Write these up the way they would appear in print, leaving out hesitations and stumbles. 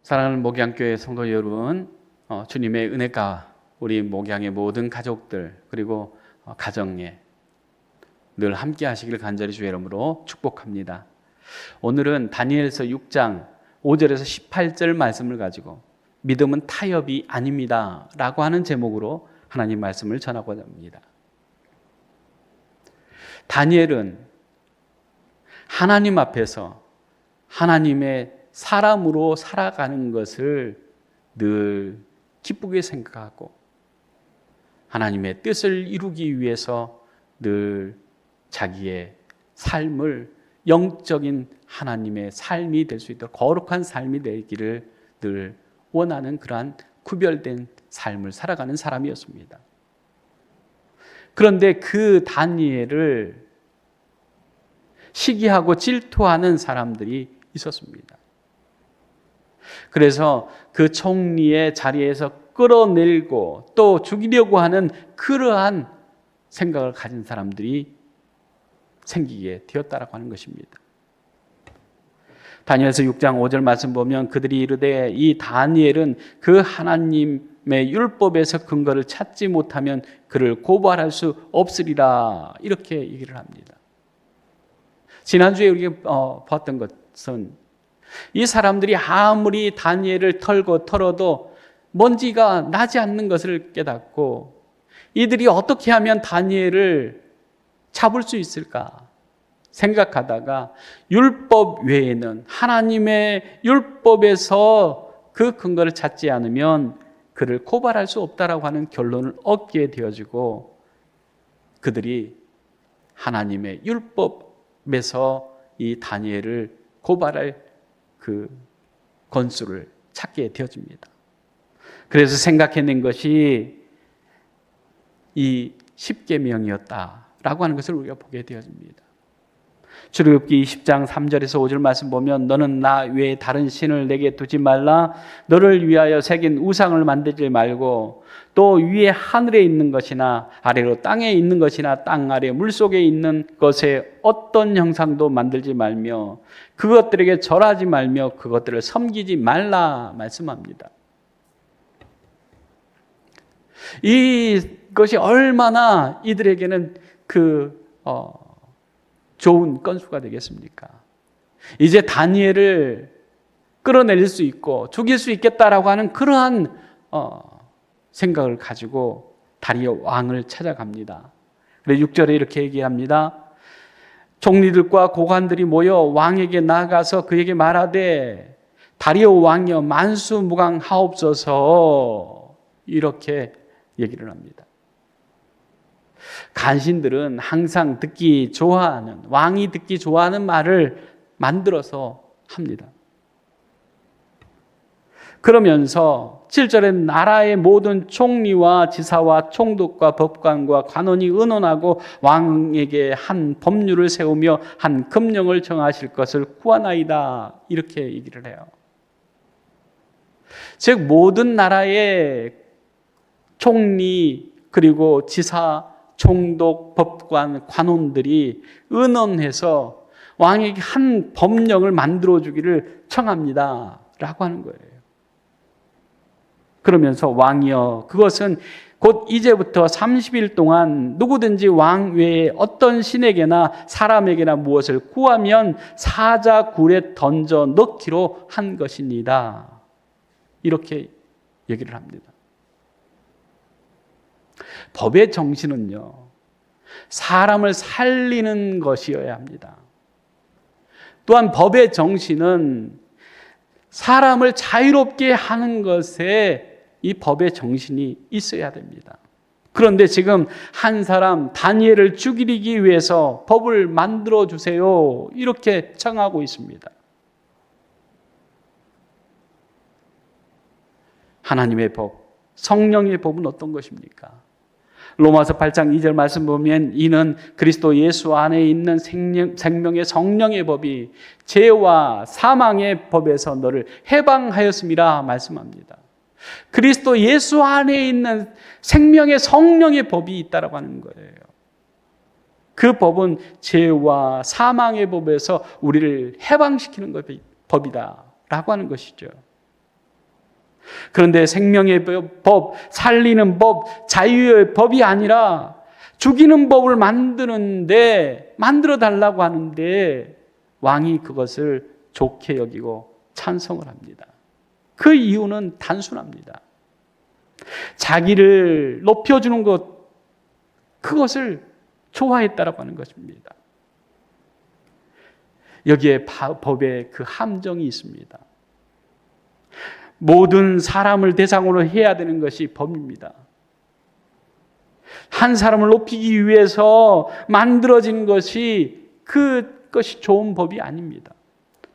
사랑하는 목양교회 성도 여러분, 주님의 은혜가 우리 목양의 모든 가족들 그리고 가정에 늘 함께 하시길 간절히 주의 이름으로 축복합니다. 오늘은 다니엘서 6장 5절에서 18절 말씀을 가지고 믿음은 타협이 아닙니다 라고 하는 제목으로 하나님 말씀을 전하고자 합니다. 다니엘은 하나님 앞에서 하나님의 사람으로 살아가는 것을 늘 기쁘게 생각하고 하나님의 뜻을 이루기 위해서 늘 자기의 삶을 영적인 하나님의 삶이 될 수 있도록 거룩한 삶이 되기를 늘 원하는 그러한 구별된 삶을 살아가는 사람이었습니다. 그런데 그 다니엘을 시기하고 질투하는 사람들이 있었습니다. 그래서 그 총리의 자리에서 끌어내리고 또 죽이려고 하는 그러한 생각을 가진 사람들이 생기게 되었다라고 하는 것입니다. 다니엘서 6장 5절 말씀 보면 그들이 이르되 이 다니엘은 그 하나님의 율법에서 근거를 찾지 못하면 그를 고발할 수 없으리라 이렇게 얘기를 합니다. 지난주에 우리가 봤던 것은 이 사람들이 아무리 다니엘을 털어도 먼지가 나지 않는 것을 깨닫고 이들이 어떻게 하면 다니엘을 잡을 수 있을까 생각하다가 율법 외에는 하나님의 율법에서 그 근거를 찾지 않으면 그를 고발할 수 없다라고 하는 결론을 얻게 되어지고 그들이 하나님의 율법에서 이 다니엘을 고발할 그 건수를 찾게 되어집니다. 그래서 생각해낸 것이 이 십계명이었다라고 하는 것을 우리가 보게 되어집니다. 출애굽기 20장 3절에서 5절 말씀 보면 너는 나 외에 다른 신을 내게 두지 말라 너를 위하여 새긴 우상을 만들지 말고 또 위에 하늘에 있는 것이나 아래로 땅에 있는 것이나 땅 아래 물속에 있는 것에 어떤 형상도 만들지 말며 그것들에게 절하지 말며 그것들을 섬기지 말라 말씀합니다. 이것이 얼마나 이들에게는 좋은 건수가 되겠습니까? 이제 다니엘을 끌어내릴 수 있고 죽일 수 있겠다라고 하는 그러한 생각을 가지고 다리오 왕을 찾아갑니다. 그래서 6절에 이렇게 얘기합니다. 총리들과 고관들이 모여 왕에게 나아가서 그에게 말하되 다리오 왕이여 만수무강하옵소서 이렇게 얘기를 합니다. 간신들은 항상 듣기 좋아하는 왕이 듣기 좋아하는 말을 만들어서 합니다. 그러면서 7절에 나라의 모든 총리와 지사와 총독과 법관과 관원이 의논하고 왕에게 한 법률을 세우며 한 금령을 정하실 것을 구하나이다 이렇게 얘기를 해요. 즉 모든 나라의 총리 그리고 지사 총독, 법관, 관원들이 의논해서 왕에게 한 법령을 만들어주기를 청합니다 라고 하는 거예요. 그러면서 왕이여 그것은 곧 이제부터 30일 동안 누구든지 왕 외에 어떤 신에게나 사람에게나 무엇을 구하면 사자굴에 던져 넣기로 한 것입니다. 이렇게 얘기를 합니다. 법의 정신은요, 사람을 살리는 것이어야 합니다. 또한 법의 정신은 사람을 자유롭게 하는 것에 이 법의 정신이 있어야 됩니다. 그런데 지금 한 사람 다니엘을 죽이기 위해서 법을 만들어 주세요 이렇게 청하고 있습니다. 하나님의 법, 성령의 법은 어떤 것입니까? 로마서 8장 2절 말씀 보면 이는 그리스도 예수 안에 있는 생명의 성령의 법이 죄와 사망의 법에서 너를 해방하였음이라 말씀합니다. 그리스도 예수 안에 있는 생명의 성령의 법이 있다라고 하는 거예요. 그 법은 죄와 사망의 법에서 우리를 해방시키는 법이다라고 하는 것이죠. 그런데 생명의 법, 살리는 법, 자유의 법이 아니라 죽이는 법을 만들어 달라고 하는데 왕이 그것을 좋게 여기고 찬성을 합니다. 그 이유는 단순합니다. 자기를 높여주는 것, 그것을 좋아했다라고 하는 것입니다. 여기에 법에 그 함정이 있습니다. 모든 사람을 대상으로 해야 되는 것이 법입니다. 한 사람을 높이기 위해서 만들어진 것이 그것이 좋은 법이 아닙니다.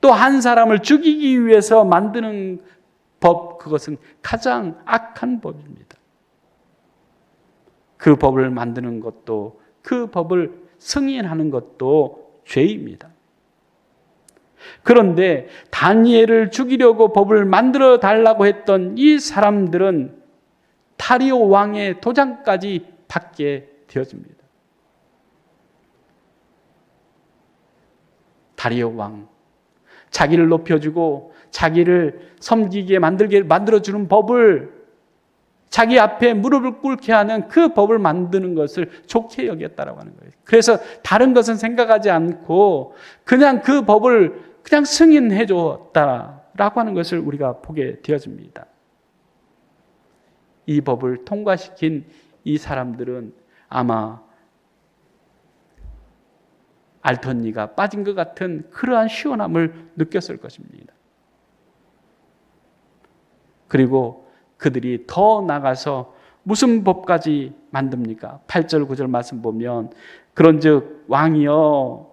또 한 사람을 죽이기 위해서 만드는 법, 그것은 가장 악한 법입니다. 그 법을 만드는 것도, 그 법을 승인하는 것도 죄입니다. 그런데 다니엘을 죽이려고 법을 만들어 달라고 했던 이 사람들은 다리오 왕의 도장까지 받게 되어집니다. 다리오 왕, 자기를 높여주고 자기를 섬기게 만들어주는 법을, 자기 앞에 무릎을 꿇게 하는 그 법을 만드는 것을 좋게 여겼다라고 하는 거예요. 그래서 다른 것은 생각하지 않고 그냥 그 법을 그냥 승인해 줬다라고 하는 것을 우리가 보게 되어집니다. 이 법을 통과시킨 이 사람들은 아마 알턴니가 빠진 것 같은 그러한 시원함을 느꼈을 것입니다. 그리고 그들이 더 나가서 무슨 법까지 만듭니까? 8절 9절 말씀 보면 그런즉 왕이여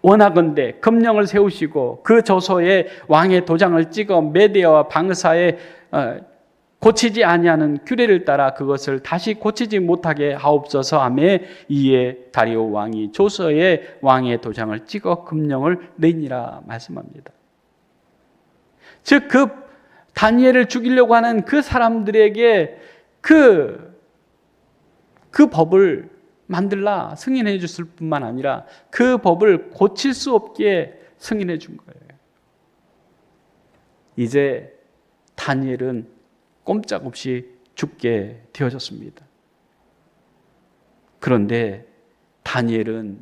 원하건대 금령을 세우시고 그 저서에 왕의 도장을 찍어 메대와 방사에 고치지 아니하는 규례를 따라 그것을 다시 고치지 못하게 하옵소서 하며 이에 다리오 왕이 조서에 왕의 도장을 찍어 금령을 내니라 말씀합니다. 즉 그 다니엘을 죽이려고 하는 그 사람들에게 그 법을 만들라 승인해 줬을 뿐만 아니라 그 법을 고칠 수 없게 승인해 준 거예요. 이제 다니엘은 꼼짝없이 죽게 되어졌습니다. 그런데 다니엘은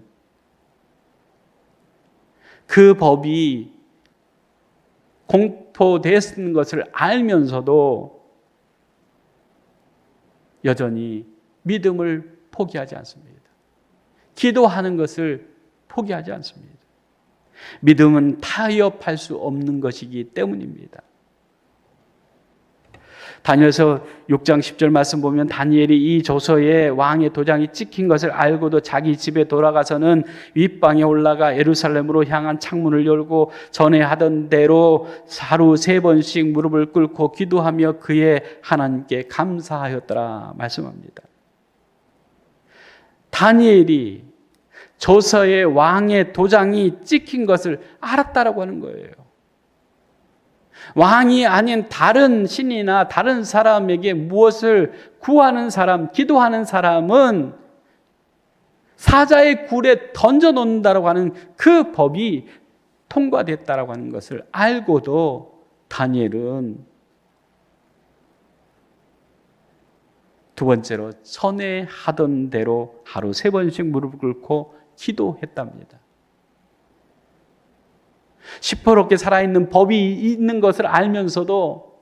그 법이 공포되었는 것을 알면서도 여전히 믿음을 포기하지 않습니다. 기도하는 것을 포기하지 않습니다. 믿음은 타협할 수 없는 것이기 때문입니다. 다니엘서 6장 10절 말씀 보면 다니엘이 이 조서에 왕의 도장이 찍힌 것을 알고도 자기 집에 돌아가서는 윗방에 올라가 예루살렘으로 향한 창문을 열고 전에 하던 대로 하루 3번씩 무릎을 꿇고 기도하며 그의 하나님께 감사하였더라 말씀합니다. 다니엘이 조서에 왕의 도장이 찍힌 것을 알았다라고 하는 거예요. 왕이 아닌 다른 신이나 다른 사람에게 무엇을 구하는 사람, 기도하는 사람은 사자의 굴에 던져놓는다라고 하는 그 법이 통과됐다라고 하는 것을 알고도 다니엘은 두 번째로 전에 하던 대로 하루 3번씩 무릎을 꿇고 기도했답니다. 시퍼렇게 살아있는 법이 있는 것을 알면서도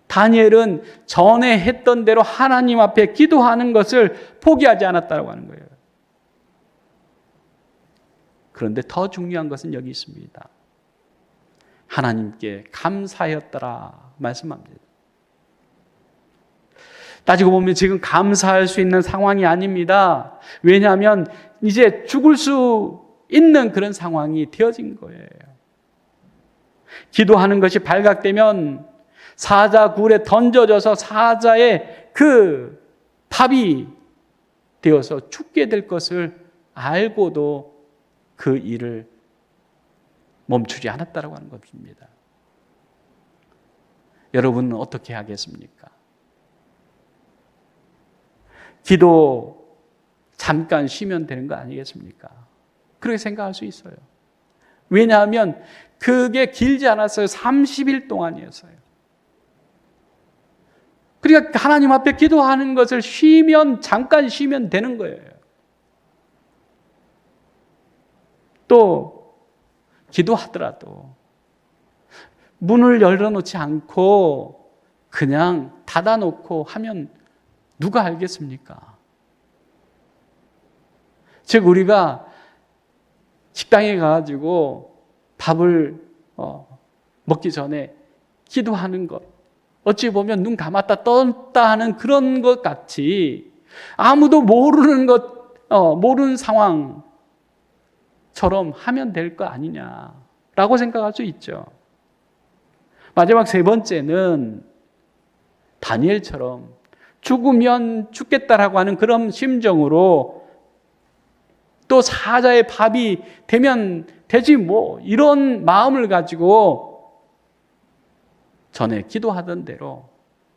다니엘은 전에 했던 대로 하나님 앞에 기도하는 것을 포기하지 않았다고 하는 거예요. 그런데 더 중요한 것은 여기 있습니다. 하나님께 감사하였더라 말씀합니다. 따지고 보면 지금 감사할 수 있는 상황이 아닙니다. 왜냐하면 이제 죽을 수 있는 그런 상황이 되어진 거예요. 기도하는 것이 발각되면 사자 굴에 던져져서 사자의 그 밥이 되어서 죽게 될 것을 알고도 그 일을 멈추지 않았다고 하는 것입니다. 여러분은 어떻게 하겠습니까? 기도 잠깐 쉬면 되는 거 아니겠습니까? 그렇게 생각할 수 있어요. 왜냐하면 그게 길지 않았어요. 30일 동안이었어요. 그러니까 하나님 앞에 기도하는 것을 잠깐 쉬면 되는 거예요. 또 기도하더라도 문을 열어놓지 않고 그냥 닫아놓고 하면 누가 알겠습니까? 즉 우리가 식당에 가가지고 밥을 먹기 전에 기도하는 것, 어찌 보면 눈 감았다 떴다 하는 그런 것 같이 아무도 모르는 모르는 상황처럼 하면 될 거 아니냐라고 생각할 수 있죠. 마지막 세 번째는 다니엘처럼 죽으면 죽겠다라고 하는 그런 심정으로 또 사자의 밥이 되면 되지 뭐 이런 마음을 가지고 전에 기도하던 대로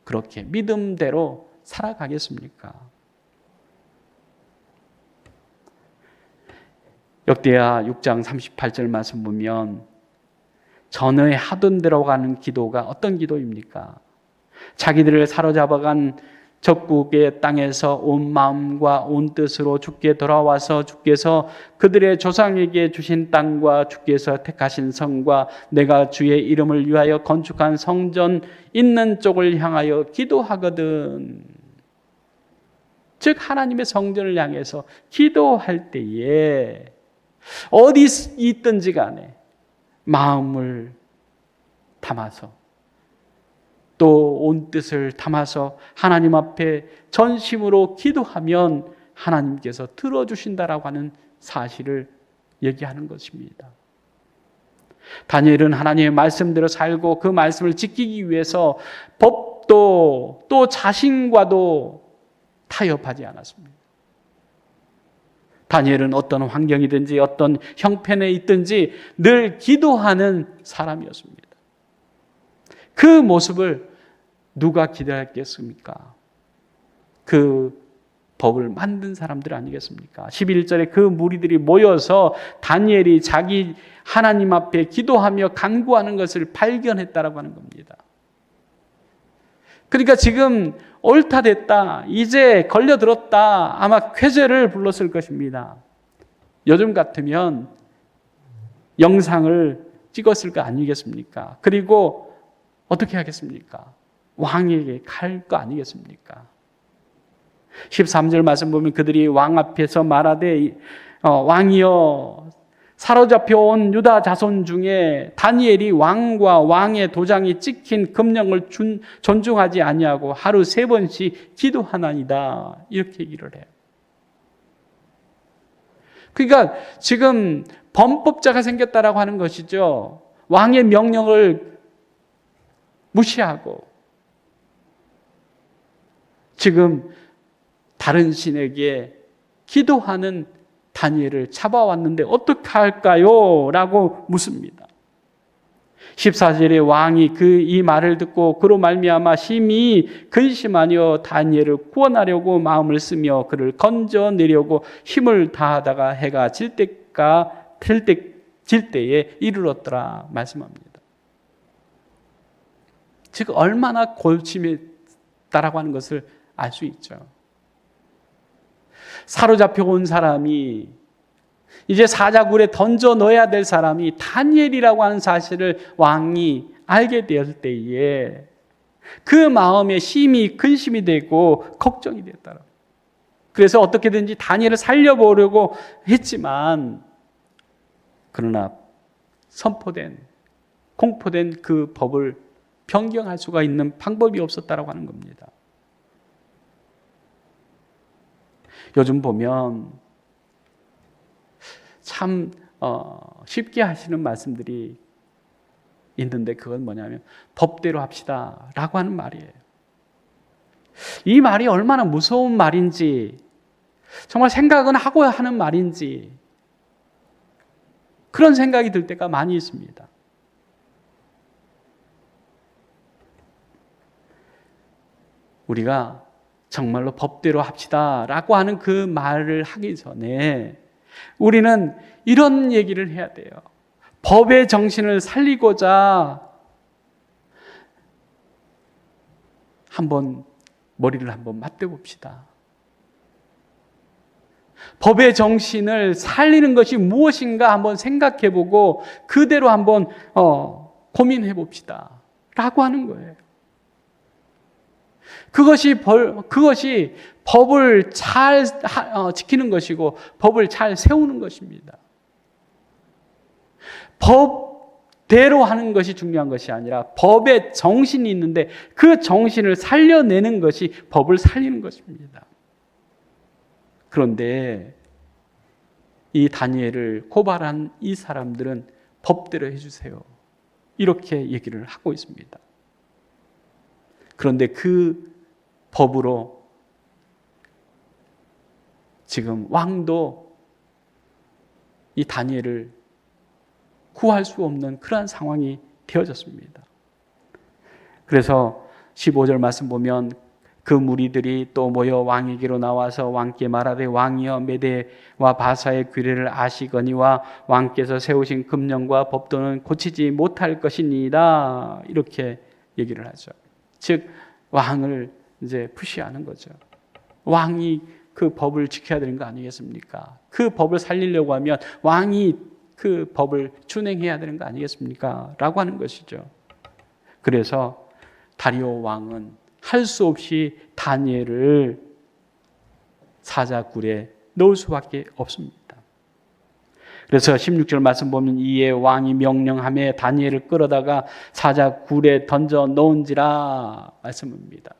그렇게 믿음대로 살아가겠습니까? 역대하 6장 38절 말씀 보면 전에 하던 대로 가는 기도가 어떤 기도입니까? 자기들을 사로잡아간 적국의 땅에서 온 마음과 온 뜻으로 주께 돌아와서 주께서 그들의 조상에게 주신 땅과 주께서 택하신 성과 내가 주의 이름을 위하여 건축한 성전 있는 쪽을 향하여 기도하거든. 즉 하나님의 성전을 향해서 기도할 때에 어디 있든지 간에 마음을 담아서 또 온 뜻을 담아서 하나님 앞에 전심으로 기도하면 하나님께서 들어주신다라고 하는 사실을 얘기하는 것입니다. 다니엘은 하나님의 말씀대로 살고 그 말씀을 지키기 위해서 법도 또 자신과도 타협하지 않았습니다. 다니엘은 어떤 환경이든지 어떤 형편에 있든지 늘 기도하는 사람이었습니다. 그 모습을 누가 기대했겠습니까? 그 법을 만든 사람들 아니겠습니까? 11절에 그 무리들이 모여서 다니엘이 자기 하나님 앞에 기도하며 간구하는 것을 발견했다라고 하는 겁니다. 그러니까 지금 옳다 됐다, 이제 걸려들었다, 아마 쾌재를 불렀을 것입니다. 요즘 같으면 영상을 찍었을 거 아니겠습니까? 그리고 어떻게 하겠습니까? 왕에게 갈 거 아니겠습니까? 13절 말씀 보면 그들이 왕 앞에서 말하되 왕이여 사로잡혀 온 유다 자손 중에 다니엘이 왕과 왕의 도장이 찍힌 금령을 존중하지 아니하고 하루 3번씩 기도하나이다. 이렇게 얘기를 해요. 그러니까 지금 범법자가 생겼다라고 하는 것이죠. 왕의 명령을 무시하고 지금 다른 신에게 기도하는 다니엘을 잡아왔는데 어떻게 할까요? 라고 묻습니다. 14절에 왕이 이 말을 듣고 그로 말미암아 심히 근심하여 다니엘을 구원하려고 마음을 쓰며 그를 건져내려고 힘을 다하다가 해가 질 때에 이르렀더라 말씀합니다. 즉 얼마나 골침했다라고 하는 것을 알 수 있죠. 사로잡혀 온 사람이 이제 사자굴에 던져 넣어야 될 사람이 다니엘이라고 하는 사실을 왕이 알게 되었을 때에 그 마음에 심히 근심이 되고 걱정이 됐다. 그래서 어떻게든지 다니엘을 살려보려고 했지만 그러나 공포된 그 법을 변경할 수가 있는 방법이 없었다라고 하는 겁니다. 요즘 보면 참 쉽게 하시는 말씀들이 있는데 그건 뭐냐면 법대로 합시다 라고 하는 말이에요. 이 말이 얼마나 무서운 말인지 정말 생각은 하고 하는 말인지 그런 생각이 들 때가 많이 있습니다. 우리가 정말로 법대로 합시다 라고 하는 그 말을 하기 전에 우리는 이런 얘기를 해야 돼요. 법의 정신을 살리고자 머리를 한번 맞대 봅시다. 법의 정신을 살리는 것이 무엇인가 한번 생각해 보고 그대로 한번 고민해 봅시다. 라고 하는 거예요. 그것이 법을 잘 지키는 것이고 법을 잘 세우는 것입니다. 법대로 하는 것이 중요한 것이 아니라 법의 정신이 있는데 그 정신을 살려내는 것이 법을 살리는 것입니다. 그런데 이 다니엘을 고발한 이 사람들은 법대로 해주세요. 이렇게 얘기를 하고 있습니다. 그런데 그 법으로 지금 왕도 이 다니엘을 구할 수 없는 그러한 상황이 되어졌습니다. 그래서 15절 말씀 보면 그 무리들이 또 모여 왕에게로 나와서 왕께 말하되 왕이여 메대와 바사의 규례를 아시거니와 왕께서 세우신 금령과 법도는 고치지 못할 것이니이다. 이렇게 얘기를 하죠. 즉 왕을 이제 푸시하는 거죠. 왕이 그 법을 지켜야 되는 거 아니겠습니까? 그 법을 살리려고 하면 왕이 그 법을 준행해야 되는 거 아니겠습니까? 라고 하는 것이죠. 그래서 다리오 왕은 할 수 없이 다니엘을 사자굴에 넣을 수밖에 없습니다. 그래서 16절 말씀 보면 이에 왕이 명령하며 다니엘을 끌어다가 사자굴에 던져 넣은지라 말씀입니다.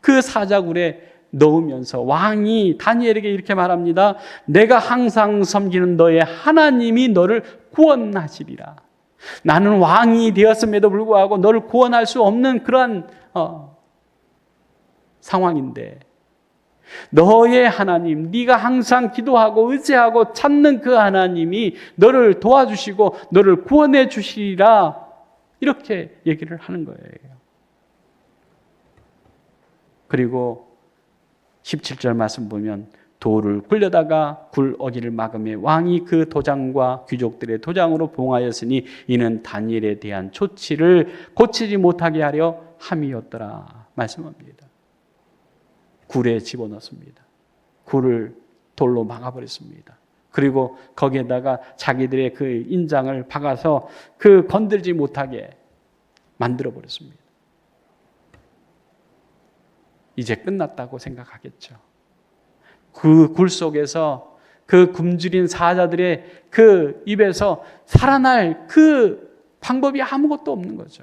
그 사자굴에 넣으면서 왕이 다니엘에게 이렇게 말합니다. 내가 항상 섬기는 너의 하나님이 너를 구원하시리라. 나는 왕이 되었음에도 불구하고 너를 구원할 수 없는 그러한 상황인데 너의 하나님, 네가 항상 기도하고 의지하고 찾는 그 하나님이 너를 도와주시고 너를 구원해 주시리라 이렇게 얘기를 하는 거예요. 그리고 17절 말씀 보면 돌을 굴려다가 굴 어기를 막으며 왕이 그 도장과 귀족들의 도장으로 봉하였으니 이는 다니엘에 대한 조치를 고치지 못하게 하려 함이었더라 말씀합니다. 굴에 집어넣습니다. 굴을 돌로 막아버렸습니다. 그리고 거기에다가 자기들의 그 인장을 박아서 그 건들지 못하게 만들어버렸습니다. 이제 끝났다고 생각하겠죠. 그 굴 속에서 그 굶주린 사자들의 그 입에서 살아날 그 방법이 아무것도 없는 거죠.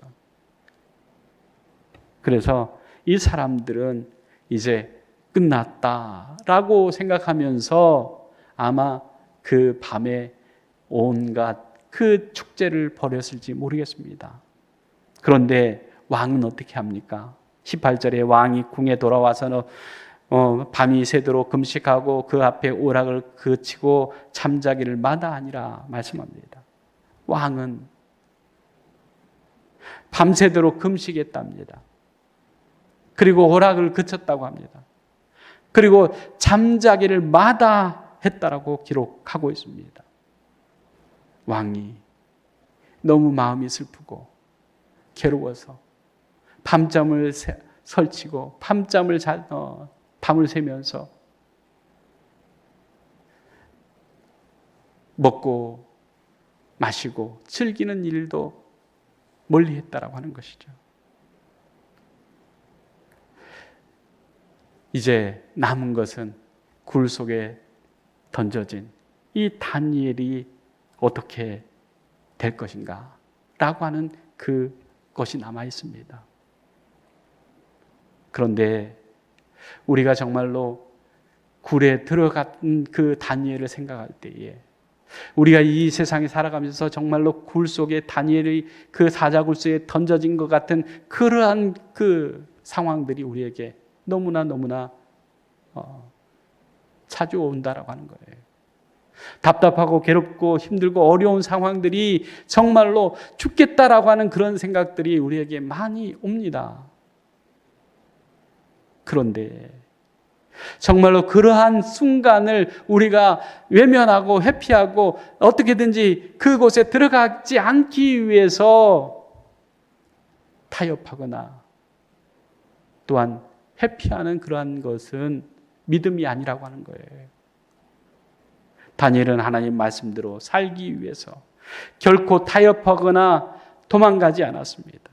그래서 이 사람들은 이제 끝났다라고 생각하면서 아마 그 밤에 온갖 그 축제를 벌였을지 모르겠습니다. 그런데 왕은 어떻게 합니까? 18절에 왕이 궁에 돌아와서는 밤이 새도록 금식하고 그 앞에 오락을 그치고 잠자기를 마다하니라 말씀합니다. 왕은 밤새도록 금식했답니다. 그리고 오락을 그쳤다고 합니다. 그리고 잠자기를 마다했다라고 기록하고 있습니다. 왕이 너무 마음이 슬프고 괴로워서 밤잠을 설치고 밤을 새면서 먹고 마시고 즐기는 일도 멀리 했다라고 하는 것이죠. 이제 남은 것은 굴 속에 던져진 이 다니엘이 어떻게 될 것인가 라고 하는 그것이 남아 있습니다. 그런데 우리가 정말로 굴에 들어간 그 다니엘을 생각할 때에 우리가 이 세상에 살아가면서 정말로 굴 속에 다니엘이 그 사자굴 속에 던져진 것 같은 그러한 그 상황들이 우리에게 너무나 찾아온다라고 하는 거예요. 답답하고 괴롭고 힘들고 어려운 상황들이 정말로 죽겠다라고 하는 그런 생각들이 우리에게 많이 옵니다. 그런데 정말로 그러한 순간을 우리가 외면하고 회피하고 어떻게든지 그곳에 들어가지 않기 위해서 타협하거나 또한 회피하는 그러한 것은 믿음이 아니라고 하는 거예요. 다니엘은 하나님 말씀대로 살기 위해서 결코 타협하거나 도망가지 않았습니다.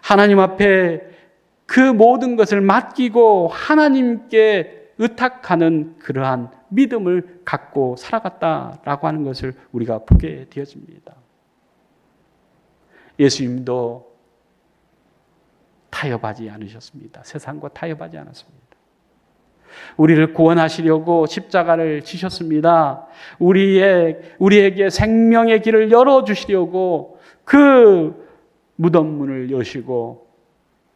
하나님 앞에 그 모든 것을 맡기고 하나님께 의탁하는 그러한 믿음을 갖고 살아갔다라고 하는 것을 우리가 보게 되어집니다. 예수님도 타협하지 않으셨습니다. 세상과 타협하지 않았습니다. 우리를 구원하시려고 십자가를 지셨습니다. 우리에게 생명의 길을 열어주시려고 그 무덤 문을 여시고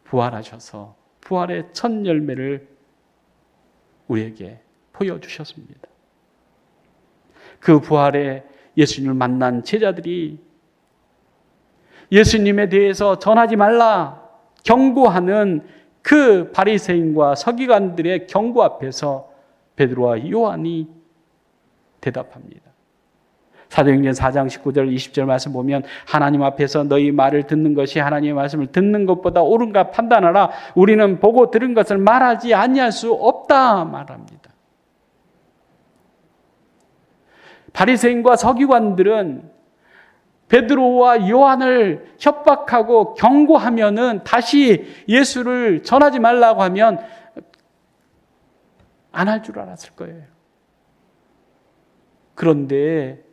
부활하셔서 부활의 첫 열매를 우리에게 보여주셨습니다. 그 부활에 예수님을 만난 제자들이 예수님에 대해서 전하지 말라 경고하는 그 바리새인과 서기관들의 경고 앞에서 베드로와 요한이 대답합니다. 사도행전 4장 19절 20절 말씀 보면 하나님 앞에서 너희 말을 듣는 것이 하나님의 말씀을 듣는 것보다 옳은가 판단하라. 우리는 보고 들은 것을 말하지 아니할 수 없다 말합니다. 바리새인과 서기관들은 베드로와 요한을 협박하고 경고하면은 다시 예수를 전하지 말라고 하면 안 할 줄 알았을 거예요. 그런데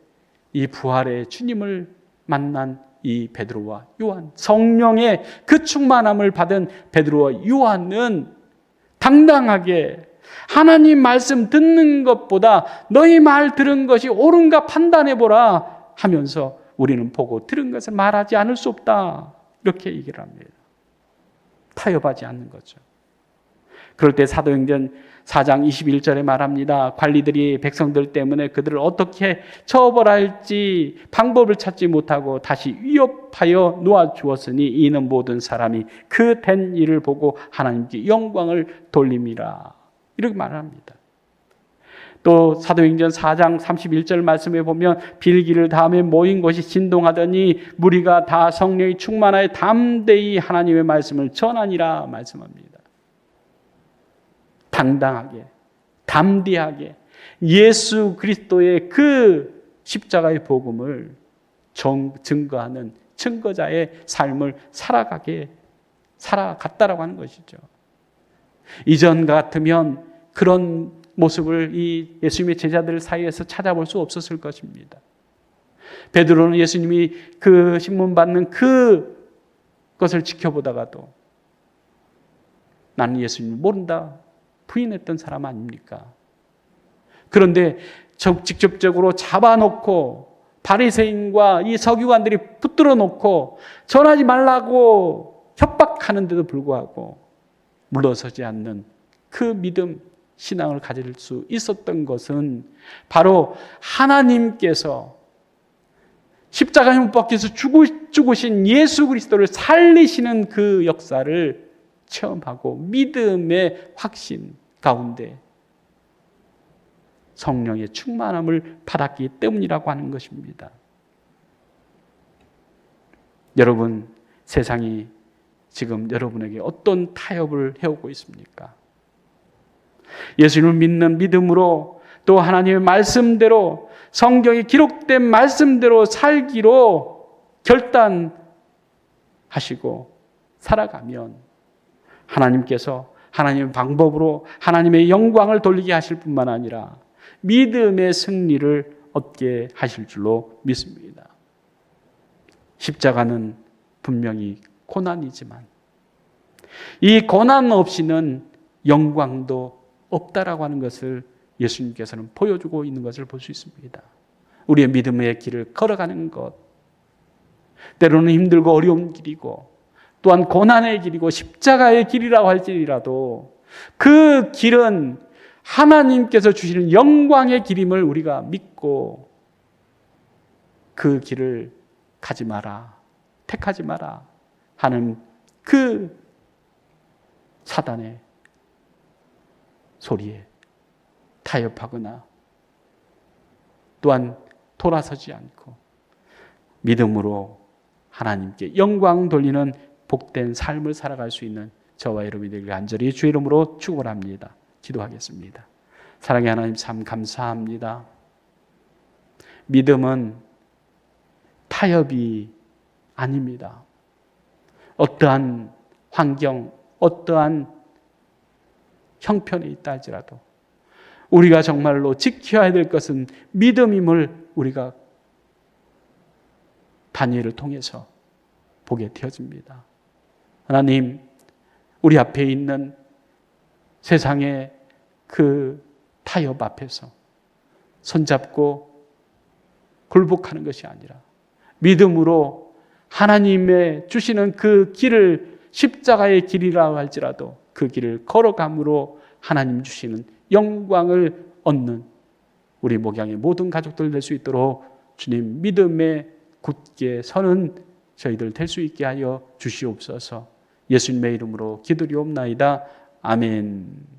이 부활의 주님을 만난 이 베드로와 요한, 성령의 그 충만함을 받은 베드로와 요한은 당당하게 하나님 말씀 듣는 것보다 너희 말 들은 것이 옳은가 판단해보라 하면서 우리는 보고 들은 것을 말하지 않을 수 없다. 이렇게 얘기를 합니다. 타협하지 않는 거죠. 그럴 때 사도행전 4장 21절에 말합니다. 관리들이 백성들 때문에 그들을 어떻게 처벌할지 방법을 찾지 못하고 다시 위협하여 놓아주었으니 이는 모든 사람이 그 된 일을 보고 하나님께 영광을 돌림이라. 이렇게 말합니다. 또 사도행전 4장 31절 말씀에 보면 빌기를 다음에 모인 것이 진동하더니 무리가 다 성령이 충만하여 담대히 하나님의 말씀을 전하니라 말씀합니다. 당당하게, 담대하게 예수 그리스도의 그 십자가의 복음을 증거하는 증거자의 삶을 살아갔다라고 하는 것이죠. 이전 같으면 그런 모습을 이 예수님의 제자들 사이에서 찾아볼 수 없었을 것입니다. 베드로는 예수님이 그 신문 받는 그 것을 지켜보다가도 나는 예수님을 모른다 부인했던 사람 아닙니까? 그런데 직접적으로 잡아놓고 바리새인과 이 서기관들이 붙들어 놓고 전하지 말라고 협박하는데도 불구하고 물러서지 않는 그 믿음, 신앙을 가질 수 있었던 것은 바로 하나님께서 십자가에 못 박혀서 죽으신 예수 그리스도를 살리시는 그 역사를 체험하고 믿음의 확신 가운데 성령의 충만함을 받았기 때문이라고 하는 것입니다. 여러분, 세상이 지금 여러분에게 어떤 타협을 해오고 있습니까? 예수님을 믿는 믿음으로 또 하나님의 말씀대로 성경에 기록된 말씀대로 살기로 결단하시고 살아가면 하나님께서 하나님의 방법으로 하나님의 영광을 돌리게 하실 뿐만 아니라 믿음의 승리를 얻게 하실 줄로 믿습니다. 십자가는 분명히 고난이지만 이 고난 없이는 영광도 없다라고 하는 것을 예수님께서는 보여주고 있는 것을 볼 수 있습니다. 우리의 믿음의 길을 걸어가는 것, 때로는 힘들고 어려운 길이고 또한 고난의 길이고 십자가의 길이라고 할지라도 그 길은 하나님께서 주시는 영광의 길임을 우리가 믿고 그 길을 가지 마라, 택하지 마라 하는 그 사단의 소리에 타협하거나 또한 돌아서지 않고 믿음으로 하나님께 영광 돌리는 복된 삶을 살아갈 수 있는 저와 여러분이 되길 간절히 주의 이름으로 축원합니다. 기도하겠습니다. 사랑의 하나님 참 감사합니다. 믿음은 타협이 아닙니다. 어떠한 환경, 어떠한 형편에 있다 할지라도 우리가 정말로 지켜야 될 것은 믿음임을 우리가 다니엘을 통해서 보게 되어집니다. 하나님, 우리 앞에 있는 세상의 그 타협 앞에서 손잡고 굴복하는 것이 아니라 믿음으로 하나님의 주시는 그 길을 십자가의 길이라 할지라도 그 길을 걸어감으로 하나님 주시는 영광을 얻는 우리 목양의 모든 가족들 될 수 있도록 주님 믿음에 굳게 서는 저희들 될 수 있게 하여 주시옵소서. 예수님의 이름으로 기도리옵나이다. 아멘.